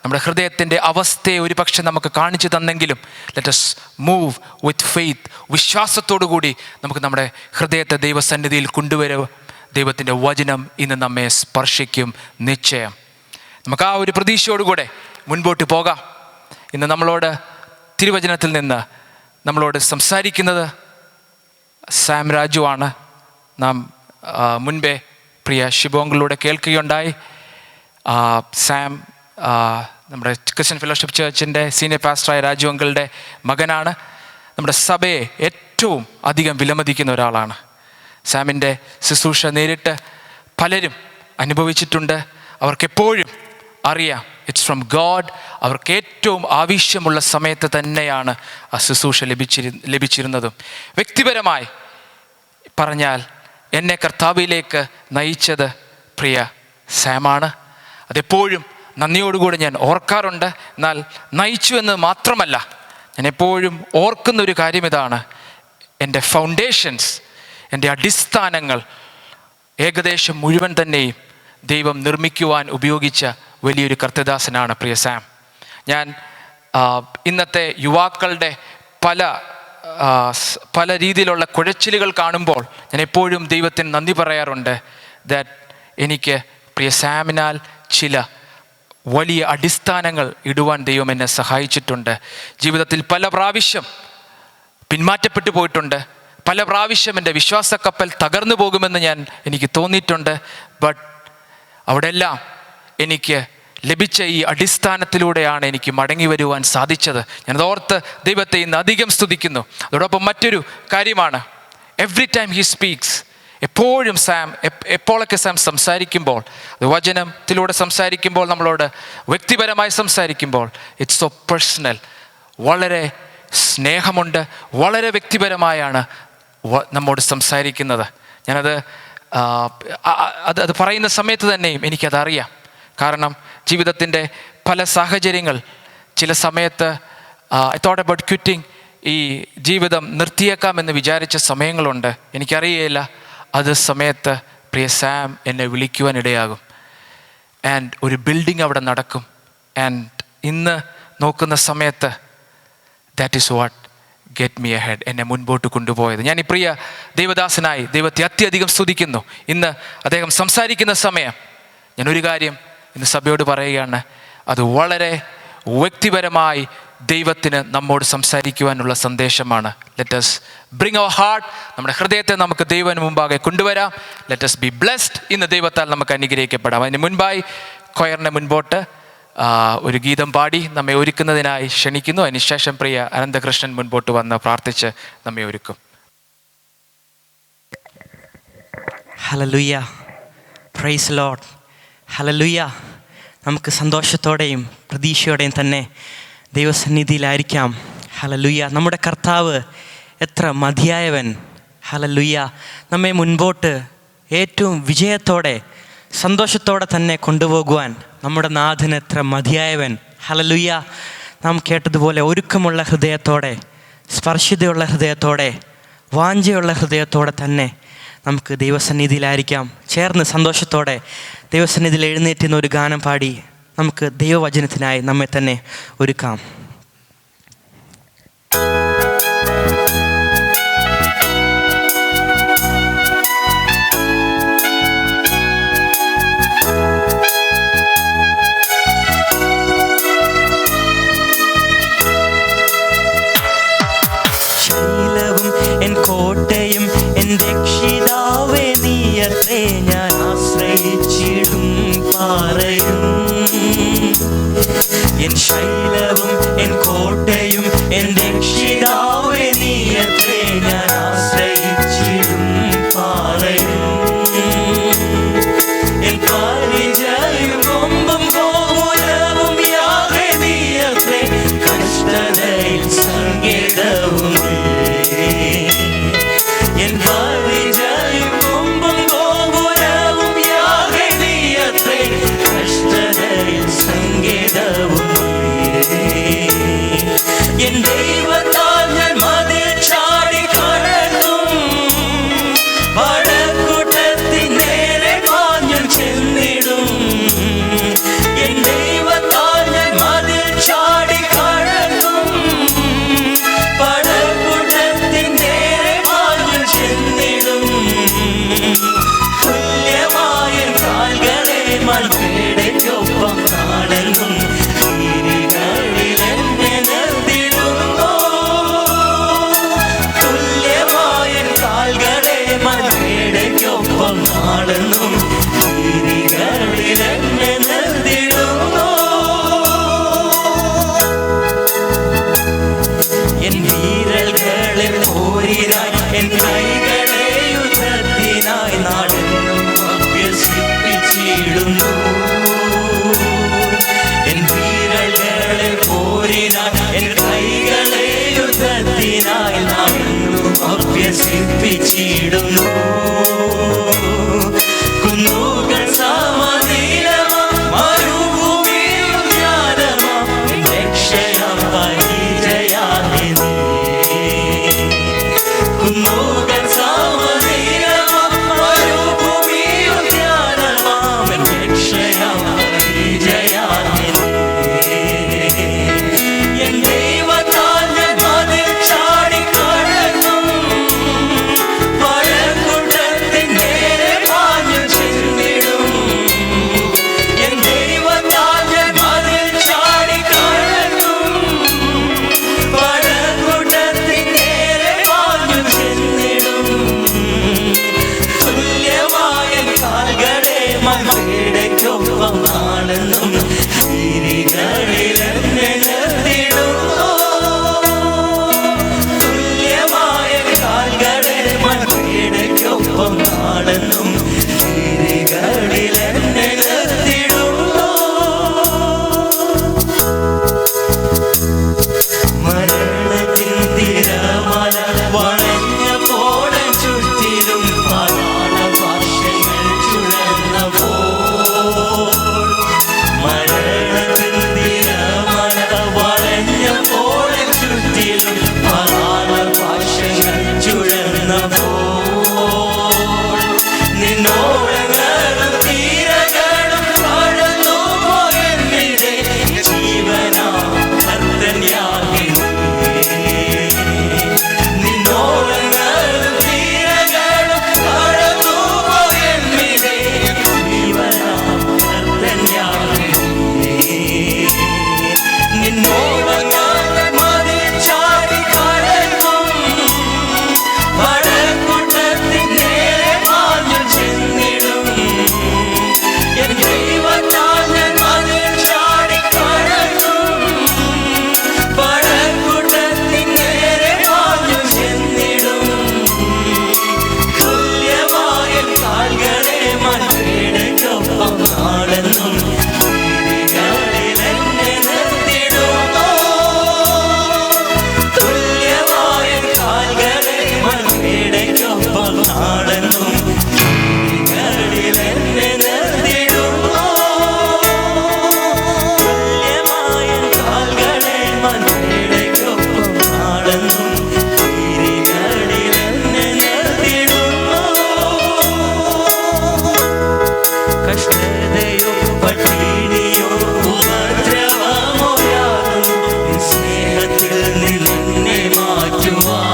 നമ്മുടെ ഹൃദയത്തിൻ്റെ അവസ്ഥയെ ഒരു പക്ഷെ നമുക്ക് കാണിച്ചു തന്നെങ്കിലും let us move with faith, വിശ്വാസത്തോടു കൂടി നമുക്ക് നമ്മുടെ ഹൃദയത്തെ ദൈവസന്നിധിയിൽ കൊണ്ടുവരും. ദൈവത്തിൻ്റെ വചനം ഇന്ന് നമ്മെ സ്പർശിക്കും നിശ്ചയം. നമുക്ക് ആ ഒരു പ്രതീക്ഷയോടുകൂടെ മുൻപോട്ട് പോകാം. ഇന്ന് നമ്മളോട് തിരുവചനത്തിൽ നിന്ന് നമ്മളോട് സംസാരിക്കുന്നത് സാം രാജു ആണ്. നാം മുൻപേ പ്രിയ ശിബോങ്ങളിലൂടെ കേൾക്കുകയുണ്ടായി. സാം നമ്മുടെ ക്രിസ്ത്യൻ ഫെലോഷിപ്പ് ചർച്ചിൻ്റെ സീനിയർ പാസ്റ്ററായ രാജു അങ്കിളുടെ മകനാണ്. നമ്മുടെ സഭയെ ഏറ്റവും അധികം വിലമതിക്കുന്ന ഒരാളാണ്. സാമിൻ്റെ ശുശ്രൂഷ നേരിട്ട് പലരും അനുഭവിച്ചിട്ടുണ്ട്. അവർക്കെപ്പോഴും അറിയാം ഇറ്റ്സ് ഫ്രം ഗോഡ്. അവർക്ക് ഏറ്റവും ആവശ്യമുള്ള സമയത്ത് തന്നെയാണ് ആ ശുശ്രൂഷ ലഭിച്ചിരുന്നതും. വ്യക്തിപരമായി പറഞ്ഞാൽ എന്നെ കർത്താവിലേക്ക് നയിച്ചത് പ്രിയ സാമാണ്. അതെപ്പോഴും നന്ദിയോടുകൂടി ഞാൻ ഓർക്കാറുണ്ട്. എന്നാൽ നയിച്ചു എന്ന് മാത്രമല്ല, ഞാൻ എപ്പോഴും ഓർക്കുന്നൊരു കാര്യം ഇതാണ്, എൻ്റെ ഫൗണ്ടേഷൻസ്, എൻ്റെ അടിസ്ഥാനങ്ങൾ ഏകദേശം മുഴുവൻ തന്നെയും ദൈവം നിർമ്മിക്കുവാൻ ഉപയോഗിച്ച വലിയൊരു കർത്തദാസനാണ് പ്രിയ സാം. ഞാൻ ഇന്നത്തെ യുവാക്കളുടെ പല രീതിയിലുള്ള കുഴച്ചിലുകൾ കാണുമ്പോൾ ഞാൻ എപ്പോഴും ദൈവത്തിന് നന്ദി പറയാറുണ്ട്. ദാറ്റ് എനിക്ക് പ്രിയ സാമിനാൽ ചില വലിയ അടിസ്ഥാനങ്ങൾ ഇടുവാൻ ദൈവം എന്നെ സഹായിച്ചിട്ടുണ്ട്. ജീവിതത്തിൽ പല പ്രാവശ്യം പിന്മാറ്റപ്പെട്ടു പോയിട്ടുണ്ട്. പല പ്രാവശ്യം എൻ്റെ വിശ്വാസക്കപ്പൽ തകർന്നു പോകുമെന്ന് എനിക്ക് തോന്നിയിട്ടുണ്ട്. ബട്ട് അവിടെല്ലാം എനിക്ക് ലഭിച്ച ഈ അടിസ്ഥാനത്തിലൂടെയാണ് എനിക്ക് മടങ്ങി വരുവാൻ സാധിച്ചത്. ഞാനതോർത്ത് ദൈവത്തെ ഇന്ന് അധികം സ്തുതിക്കുന്നു. അതോടൊപ്പം മറ്റൊരു കാര്യമാണ്, എവ്രി ടൈം ഹി സ്പീക്സ്, എപ്പോഴും എപ്പോഴൊക്കെ സാം സംസാരിക്കുമ്പോൾ, വചനത്തിലൂടെ സംസാരിക്കുമ്പോൾ, നമ്മളോട് വ്യക്തിപരമായി സംസാരിക്കുമ്പോൾ, ഇറ്റ്സ് സോ പേഴ്സണൽ. വളരെ സ്നേഹമുണ്ട്, വളരെ വ്യക്തിപരമായാണ് നമ്മോട് സംസാരിക്കുന്നത്. ഞാനത് അത് പറയുന്ന സമയത്ത് തന്നെയും എനിക്കതറിയാം. കാരണം ജീവിതത്തിൻ്റെ പല സാഹചര്യങ്ങൾ, ചില സമയത്ത് ഐ തോട്ട് അബൌട്ട് ക്വിറ്റിംഗ്, ഈ ജീവിതം നിർത്തിയേക്കാമെന്ന് വിചാരിച്ച സമയങ്ങളുണ്ട്. എനിക്കറിയില്ല അത് സമയത്ത് പ്രിയ സാം എന്നെ വിളിക്കുവാനിടയാകും. ആൻഡ് ഒരു ബിൽഡിംഗ് അവിടെ നടക്കും. ആൻഡ് ഇന്ന് നോക്കുന്ന സമയത്ത് that is what get me ahead, എന്നെ മുൻപോട്ട് കൊണ്ടുപോയത്. ഞാൻ ഈ പ്രിയ ദൈവദാസനായി ദൈവത്തെ അത്യധികം സ്തുതിക്കുന്നു. ഇന്ന് അദ്ദേഹം സംസാരിക്കുന്ന സമയം ഞാൻ ഒരു കാര്യം ഇന്ന് സഭയോട് പറയുകയാണ്, അത് വളരെ വ്യക്തിപരമായി ദൈവത്തിന് നമ്മോട് സംസാരിക്കുവാനുള്ള സന്ദേശമാണ്. Let us bring our heart, നമ്മുടെ ഹൃദയത്തെ നമുക്ക് ദൈവത്തിന് മുമ്പാകെ കൊണ്ടുവരാം. Let us be blessed. ഇന്ന് ദൈവത്താൽ നമുക്ക് അനുഗ്രഹിക്കപ്പെടാം. അതിന് മുൻപായി കൊയറിനെ മുൻപോട്ട് ഒരു ഗീതം പാടി നമ്മെ ഒരുക്കുന്നതിനായി ക്ഷണിക്കുന്നു. അതിനുശേഷം പ്രിയ അനന്തകൃഷ്ണൻ മുൻപോട്ട് വന്ന് പ്രാർത്ഥിച്ച് നമ്മെ ഒരുക്കും. Hallelujah, praise Lord, hallelujah. നമുക്ക് സന്തോഷത്തോടെയും പ്രതീക്ഷയോടെയും തന്നെ ദൈവസന്നിധിയിലായിരിക്കാം. ഹല്ലേലൂയ. നമ്മുടെ കർത്താവ് എത്ര മതിയായവൻ. ഹല്ലേലൂയ. നമ്മെ മുൻപോട്ട് ഏറ്റവും വിജയത്തോടെ സന്തോഷത്തോടെ തന്നെ കൊണ്ടുപോകുവാൻ നമ്മുടെ നാഥൻ എത്ര മതിയായവൻ. ഹല്ലേലൂയ. നാം കേട്ടതുപോലെ ഒരുക്കമുള്ള ഹൃദയത്തോടെ, സ്പർശിതയുള്ള ഹൃദയത്തോടെ, വാഞ്ചയുള്ള ഹൃദയത്തോടെ തന്നെ നമുക്ക് ദൈവസന്നിധിയിലായിരിക്കാം. ചേർന്ന് സന്തോഷത്തോടെ ദൈവസന്നിധിയിൽ എഴുന്നേറ്റുന്ന ഒരു ഗാനം പാടി നമുക്ക് ദൈവവചനത്തിനായി നമ്മെ തന്നെ ഒരുക്കാം. എൻ കോട്ടയും എൻ രക്ഷിതാവേ നീയത്രേ, ഞാൻ ആശ്രയിച്ചിടും പാറയും. എൻ ശൈലവും എൻ കോട്ടയും എൻ രക്ഷിതാവേ നീയത്രേ, ഞാൻ ആശ്രയിച്ചിടും പാറയും. എൻ പരിചയും കൊമ്പും കോമൂലവും യാഹേ നീയത്രേ, കഷ്ടതയിൽ സങ്കേതവും. എൻ പരിചയും കൊമ്പും കോമൂലവും യാഹേ നീയത്രേ, കഷ്ടതയിൽ സങ്കേതവും. എൻ ദൈവത്താൽ ഞാൻ മതിൽ ചാടി കടക്കും, പടക്കൂട്ടത്തിൻ നേരെ പാഞ്ഞും ചെന്നിടും. എൻ ദൈവത്താൽ ഞാൻ മതിൽ ചാടി കടക്കും, പടക്കൂട്ടത്തിൻ നേരെ പാഞ്ഞും ചെന്നിടും. തുല്യമായ കാൽകളെ മൽപേടയ്ക്കൊപ്പം നാളെന്നും ഗിരികളിലെന്നെ നിർത്തിടുന്നു. തുല്യമായ കാൽകളെ മൽപേടയ്ക്കൊപ്പം നാളെന്നും ഗിരികളിലെന്നെ നിർത്തിടുന്നു. എൻ വീരൽകളെ പോരിനായി, എൻ കൈകളെ യുദ്ധത്തിനായി നാടെന്നും അഭ്യസിപ്പിച്ചിടുന്നു. എൻ വീരൽകളെ പോരിനായി, എൻ കൈകളെ യുദ്ധത്തിനായി നാടെന്നും അഭ്യസിപ്പിച്ചിടുന്നു. കുന്നു മൺപീഡയ്ക്കൊപ്പം നാളെന്നും തിരികളിൽ എന്നെ നിർത്തിടുന്നു. തുല്യമായ കാൽകളെ മൺപീഡയ്ക്കൊപ്പം നാളെന്നും തിരികളിൽ എന്നെ നിർത്തിടുന്നു. മരണത്തിൻ തിരമാല വളഞ്ഞപ്പോൾ ചുറ്റിലും പാതാള ഭാഷകൾ ചുഴന്നപ്പോൾ. മരണത്തിൻ തിരമാല വളഞ്ഞപ്പോൾ ചുറ്റിലും പാതാള ഭാഷകൾ ചുഴന്നപ്പോൾ. നിന്നോടങ്ങളും തീരകളും കടന്നു പോയെന്നിടെ ജീവനാ ഭർത്തന്യാകി. നിന്നോടങ്ങളും തീരകളും കടന്നു പോയെന്നിടെ ജീവനാ ഭർത്തന്യാകി. നിന്നോടങ്ങളും മതിൽ ചാടി കടന്നും പടക്കൂട്ടത്തിൻ നേരെ പാഞ്ഞു ചെന്നിടും. എൻ ദൈവത്താൽ ഞാൻ മതിൽ ചാടി കടന്നും പടക്കൂട്ടത്തിൻ നേരെ പാഞ്ഞു ചെന്നിടും. തുല്യമായ കാൽകളെ മൺപീഡയ്ക്കൊപ്പം നാളെന്നും തിരികളിൽ എന്നെ നിർത്തിടുന്നു. തുല്യമായ കാൽകളെ മൺപീഡയ്ക്കൊപ്പം നാളെന്നും തിരികളിൽ എന്നെ നിർത്തിടുന്നു. തുല്യമായ കാൽകളെ മൺപീഡയ്ക്കൊപ്പം നാളെന്നും തിരികളിൽ എന്നെ നിർത്തിടുന്നു. കഷ്ടതയോ പട്ടിണിയോ ഉപദ്രവമോ യാതൊന്നും നിൻ സ്നേഹത്തിൽ നിന്നെ മാറ്റുവാൻ.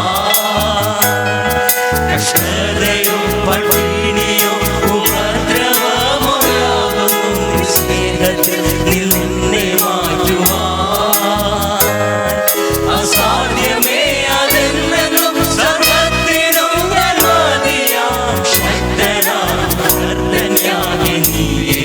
കഷ്ടതയോ പട്ടിണിയോ ഉപദ്രവമോ യാതൊന്നും നിൻ സ്നേഹത്തിൽ നിന്നെ മാറ്റുവാൻ. അസാധ്യമേ അതെന്നെന്നും സർവ്വത്തിനും ഞാൻ മതിയാം. ശക്തനാം കർത്തനാകി നീയേ.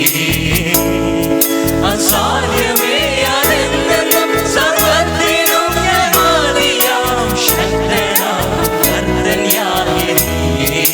അസാധ്യമേ അതെന്നെന്നും സർവ്വത്തിനും ഞാൻ മതിയാം. ശക്തനാം കർത്തനാകി നീയേ.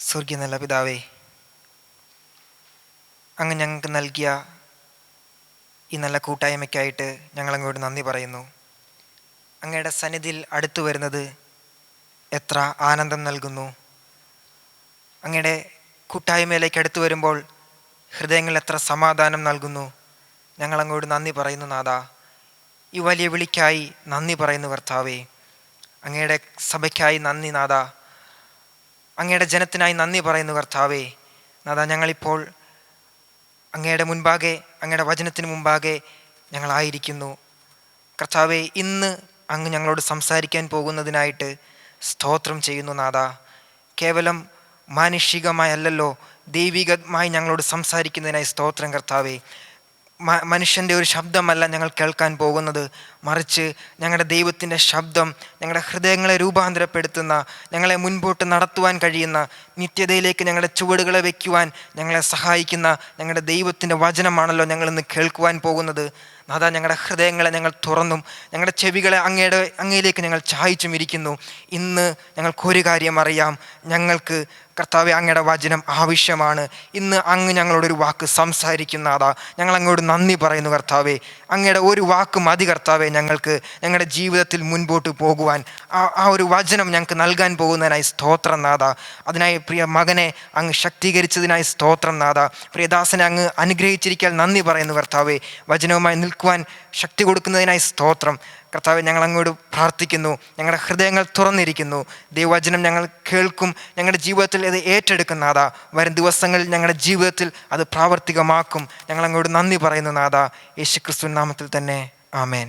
സ്വർഗീയ നല്ല പിതാവേ, അങ്ങ് ഞങ്ങൾക്ക് നൽകിയ ഈ നല്ല കൂട്ടായ്മയ്ക്കായിട്ട് ഞങ്ങളങ്ങോട്ട് നന്ദി പറയുന്നു. അങ്ങയുടെ സന്നിധിയിൽ അടുത്തു വരുന്നത് എത്ര ആനന്ദം നൽകുന്നു. അങ്ങയുടെ കൂട്ടായ്മയിലേക്ക് അടുത്തു വരുമ്പോൾ ഹൃദയങ്ങളിൽ എത്ര സമാധാനം നൽകുന്നു. ഞങ്ങളങ്ങോട്ട് നന്ദി പറയുന്നു നാഥ. ഈ വലിയ വിളിക്കായി നന്ദി പറയുന്നു കർത്താവേ. അങ്ങയുടെ സഭയ്ക്കായി നന്ദി നാഥ. അങ്ങയുടെ ജനത്തിനായി നന്ദി പറയുന്നു കർത്താവേ. നാഥ, ഞങ്ങളിപ്പോൾ അങ്ങയുടെ മുൻപാകെ, അങ്ങയുടെ വചനത്തിന് മുമ്പാകെ ഞങ്ങളായിരിക്കുന്നു കർത്താവേ. ഇന്ന് അങ്ങ് ഞങ്ങളോട് സംസാരിക്കാൻ പോകുന്നതിനായിട്ട് സ്തോത്രം ചെയ്യുന്നു നാഥ. കേവലം മാനുഷികമായല്ലോ, ദൈവികമായി ഞങ്ങളോട് സംസാരിക്കുന്നതിനായി സ്തോത്രം കർത്താവേ. മനുഷ്യൻ്റെ ഒരു ശബ്ദമല്ല ഞങ്ങൾ കേൾക്കാൻ പോകുന്നത്, മറിച്ച് ഞങ്ങളുടെ ദൈവത്തിൻ്റെ ശബ്ദം, ഞങ്ങളുടെ ഹൃദയങ്ങളെ രൂപാന്തരപ്പെടുത്തുന്ന, ഞങ്ങളെ മുൻപോട്ട് നടത്തുവാൻ കഴിയുന്ന, നിത്യതയിലേക്ക് ഞങ്ങളുടെ ചുവടുകളെ വയ്ക്കുവാൻ ഞങ്ങളെ സഹായിക്കുന്ന ഞങ്ങളുടെ ദൈവത്തിൻ്റെ വചനമാണല്ലോ ഞങ്ങളിന്ന് കേൾക്കുവാൻ പോകുന്നത്. നാഥ, ഞങ്ങളുടെ ഹൃദയങ്ങളെ ഞങ്ങൾ തുറന്നും ഞങ്ങളുടെ ചെവികളെ അങ്ങയിലേക്ക് ഞങ്ങൾ ചായച്ചും ഇരിക്കുന്നു. ഇന്ന് ഞങ്ങൾക്കൊരു കാര്യം അറിയാം, ഞങ്ങൾക്ക് കർത്താവെ അങ്ങയുടെ വചനം ആവശ്യമാണ്. ഇന്ന് അങ്ങ് ഞങ്ങളോടൊരു വാക്ക് സംസാരിക്കുന്നതാ. ഞങ്ങൾ അങ്ങോട്ട് നന്ദി പറയുന്നു കർത്താവെ. അങ്ങയുടെ ഒരു വാക്ക് മതി കർത്താവെ ഞങ്ങൾക്ക് ഞങ്ങളുടെ ജീവിതത്തിൽ മുൻപോട്ട് പോകുവാൻ. ആ ഒരു വചനം ഞങ്ങൾക്ക് നൽകാൻ പോകുന്നതിനായി സ്തോത്രം നാഥ. അതിനായി പ്രിയ മകനെ അങ്ങ് ശക്തീകരിച്ചതിനായി സ്തോത്രം നാഥ. പ്രിയദാസനെ അങ്ങ് അനുഗ്രഹിച്ചിരിക്കാൻ നന്ദി പറയുന്നു കർത്താവെ. വചനവുമായി നിൽക്കുവാൻ ശക്തി കൊടുക്കുന്നതിനായി സ്തോത്രം കർത്താവെ. ഞങ്ങൾ അങ്ങോട്ട് പ്രാർത്ഥിക്കുന്നു. ഞങ്ങളുടെ ഹൃദയങ്ങൾ തുറന്നിരിക്കുന്നു. ദൈവവചനം ഞങ്ങൾ കേൾക്കും, ഞങ്ങളുടെ ജീവിതത്തിൽ ഇത് ഏറ്റെടുക്കും നാഥ. വരും ദിവസങ്ങളിൽ ഞങ്ങളുടെ ജീവിതത്തിൽ അത് പ്രാവർത്തികമാക്കും. ഞങ്ങൾ അങ്ങോട്ട് നന്ദി പറയുന്നു നാഥ. യേശുക്രിസ്തു നാമത്തിൽ തന്നെ, ആമേൻ.